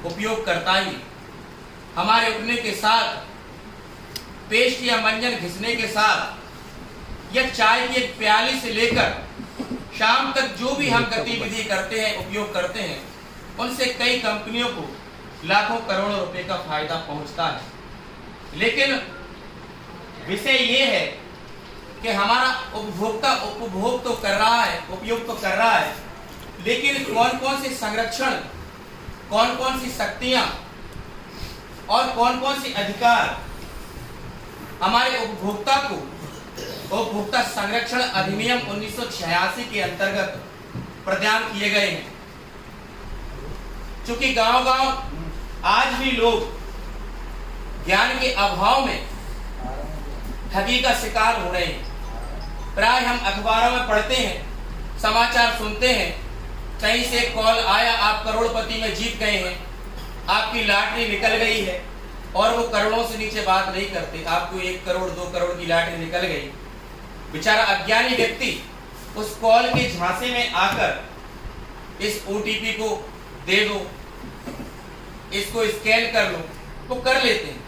उपयोगकर्ता ही हमारे उठने के साथ, पेस्ट या मंजन घिसने के साथ या चाय की एक प्याली से लेकर शाम तक जो भी हम गतिविधि करते हैं, उपयोग करते हैं, उनसे कई कंपनियों को लाखों करोड़ों रुपए का फायदा पहुंचता है। लेकिन विषय ये है कि हमारा उपभोक्ता उपभोग तो कर रहा है, उपयोग तो कर रहा है, लेकिन कौन कौन से संरक्षण, कौन कौन सी शक्तियां और कौन कौन से अधिकार हमारे उपभोक्ता को उपभोक्ता संरक्षण अधिनियम 1986 के अंतर्गत प्रदान किए गए हैं। चूंकि गांव-गांव आज भी लोग ज्ञान के अभाव में ठगी का शिकार हो रहे हैं। प्राय हम अखबारों में पढ़ते हैं, समाचार सुनते हैं, कहीं से कॉल आया, आप करोड़पति में जीत गए हैं, आपकी लॉटरी निकल गई है, और वो करोड़ों से नीचे बात नहीं करते। आपको 1 करोड़ 2 करोड़ की लॉटरी निकल गई, बेचारा अज्ञानी व्यक्ति उस कॉल के झांसे में आकर इस ओटीपी को दे दो, इसको स्कैन कर लो, तो कर लेते हैं।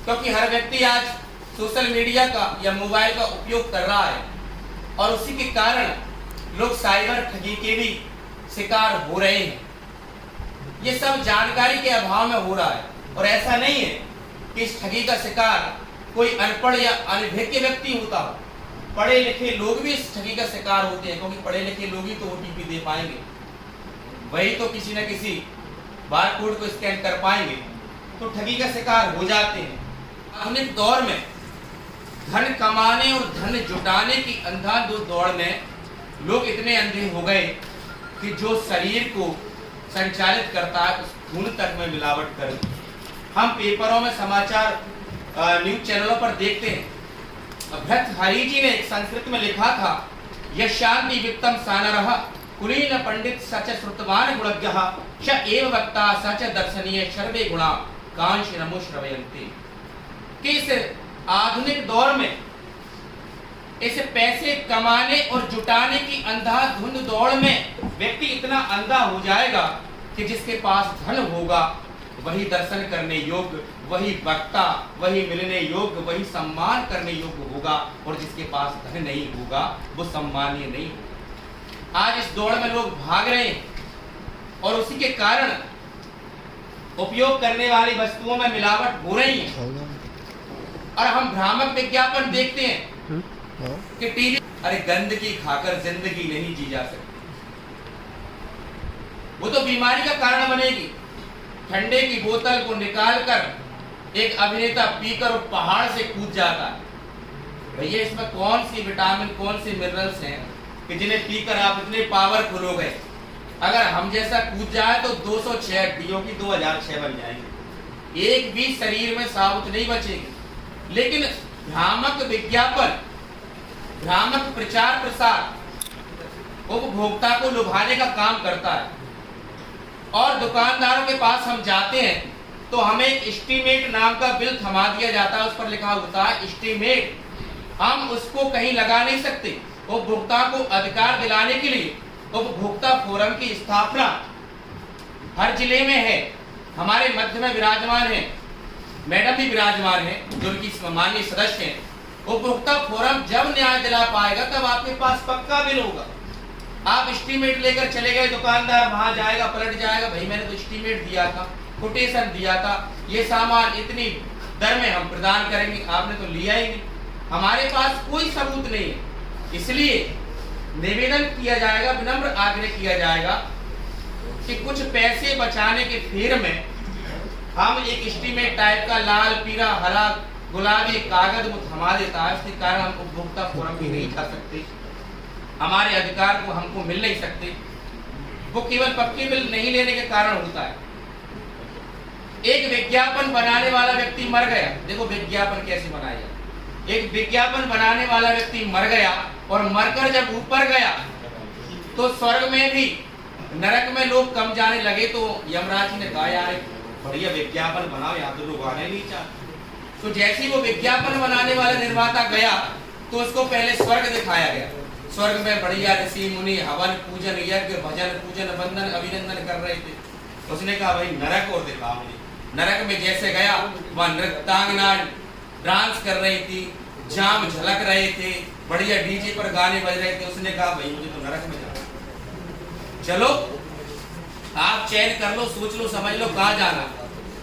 क्योंकि हर व्यक्ति आज सोशल मीडिया का या मोबाइल का उपयोग कर रहा है, और उसी के कारण लोग साइबर ठगी के भी शिकार हो रहे हैं। ये सब जानकारी के अभाव में हो रहा है, और ऐसा नहीं है कि इस ठगी का शिकार कोई अनपढ़ या अनभिज्ञ व्यक्ति होता हो। पढ़े लिखे लोग भी इस ठगी का शिकार होते हैं, क्योंकि पढ़े लिखे लोग ही तो ओटीपी दे पाएंगे, वही तो किसी न किसी बारकोड को स्कैन कर पाएंगे, तो ठगी का शिकार हो जाते हैं। आधुनिक दौर में धन कमाने और धन जुटाने की अंधाधुंध दौड़ में लोग इतने अंधे हो गए कि जो शरीर को संचालित करता है उस खून तक में मिलावट कर दी। हम पेपरों में समाचार न्यूज चैनलों पर देखते हैं, भर्तृहरि जी ने संस्कृत में लिखा था, यशांति वित्तम सानरः कुलीन पंडित सच श्रुतवान गुणज्ञः श एव वक्ता सच दर्शनीय सर्वे गुणा कांश नमो श्रवयन्ति। कि इस आधुनिक दौर में इस पैसे कमाने और जुटाने की अंधाधुंध दौड़ में व्यक्ति इतना अंधा हो जाएगा कि जिसके पास धन होगा वही दर्शन करने योग्य, वही वक्ता, वही मिलने योग्य, वही सम्मान करने योग्य होगा, और जिसके पास धन नहीं होगा वो सम्मानीय नहीं होगा। आज इस दौड़ में लोग भाग रहे हैं, और उसी के कारण उपयोग करने वाली वस्तुओं में मिलावट हो रही है। और हम भ्रामक विज्ञापन देखते हैं कि टीवी, अरे गंदगी खाकर जिंदगी नहीं जी जा सकती, वो तो बीमारी का कारण बनेगी। ठंडे की बोतल को निकालकर एक अभिनेता पीकर और पहाड़ से कूद जाता है। भैया इसमें कौन सी विटामिन, कौन सी मिनरल्स हैं कि जिन्हें पीकर आप इतने पावरफुल हो गए? अगर हम जैसा कूद जाए तो 206 हड्डियों की 2006 बन जाएंगे, एक भी शरीर में साबुत नहीं बचेगी। लेकिन भ्रामक विज्ञापन, भ्रामक प्रचार प्रसार उपभोक्ता को लुभाने का काम करता है। और दुकानदारों के पास हम जाते हैं तो हमें एस्टीमेट नाम का बिल थमा दिया जाता है, उस पर लिखा होता है एस्टीमेट। हम उसको कहीं लगा नहीं सकते। उपभोक्ता को अधिकार दिलाने के लिए उपभोक्ता फोरम की स्थापना हर जिले में है। हमारे मध्य में विराजमान है, मैडम भी विराजमान है जो उनकी माननीय सदस्य हैं। उपभोक्ता फोरम जब न्याय दिला पाएगा तब आपके पास पक्का बिल होगा। आप एस्टीमेट लेकर चले गए, दुकानदार वहां जाएगा, पलट जाएगा, भाई मैंने तो एस्टीमेट दिया था, कोटेशन दिया था, ये सामान इतनी दर में हम प्रदान करेंगे, आपने तो लिया ही नहीं। हमारे पास कोई सबूत नहीं है। इसलिए निवेदन किया जाएगा, विनम्र आग्रह किया जाएगा कि कुछ पैसे बचाने के फेर में हम एक एस्टीमेट टाइप का लाल, पीला, हरा, गुलाबी कागज वो थमा देता है। इसके कारण हम उपभोक्ता फोरम भी नहीं जा सकते, हमारे अधिकार को हमको मिल नहीं सकते। वो केवल पक्की बिल नहीं लेने के कारण होता है। एक विज्ञापन बनाने वाला व्यक्ति मर गया। देखो विज्ञापन कैसे बनाया। एक विज्ञापन बनाने वाला व्यक्ति मर गया, और मरकर जब ऊपर गया तो स्वर्ग में भी, नरक में लोग कम जाने लगे। तो यमराज ने कहा यार बढ़िया विज्ञापन बनाओ, यहाँ तो लोग आने नहीं चाहते। तो जैसे ही वो विज्ञापन बनाने वाला निर्माता गया तो उसको पहले स्वर्ग दिखाया गया। स्वर्ग में बढ़िया ऋषि मुनि हवन पूजन यज्ञ भजन पूजन वंदन अभिनंदन कर रहे थे। उसने कहा भाई नरक और दिखाओ मुझे। नरक में जैसे गया वहां नृत्यांगना डांस कर रही थी, जाम झलक रहे थे, बढ़िया डीजे पर गाने बज रहे थे। उसने कहा भाई मुझे तो नरक में जाना, चलो आप चयन कर लो, सोच लो, समझ लो कहाँ जाना।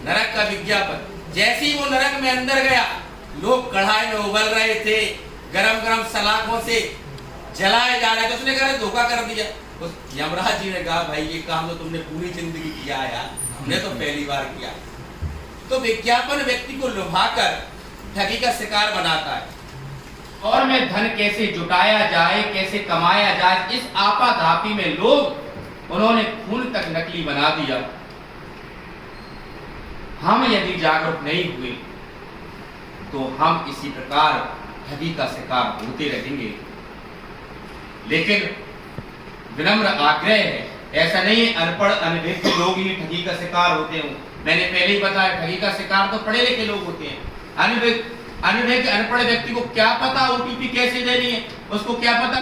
नरक का विज्ञापन। जैसे ही वो नरक में अंदर गया, लोग कढ़ाई में उबल रहे थे, गरम गरम सलाखों से जलाए जा रहे थे। उसने कहा धोखा कर दिया। उस यमराज जी ने कहा भाई ये काम तो तुमने पूरी जिंदगी किया है यार, हमने तो पहली बार किया। तो विज्ञापन व्यक्ति को लुभाकर ठगी का शिकार बनाता है। और में धन कैसे जुटाया जाए, कैसे कमाया जाए, इस आपाधापी में लोग उन्होंने खून तक नकली बना दिया। हम यदि जागरूक नहीं हुए तो हम इसी प्रकार ठगी का शिकार होते रहेंगे। लेकिन विनम्र आग्रह है, ऐसा नहीं है अनपढ़ अनभिज्ञ लोग ही ठगी का शिकार होते हों। मैंने पहले ही बताया ठगी का शिकार तो पढ़े लिखे लोग होते हैं। अनभिज्ञ अनपढ़ व्यक्ति को क्या पता ओटीपी कैसे देनी है, उसको क्या पता।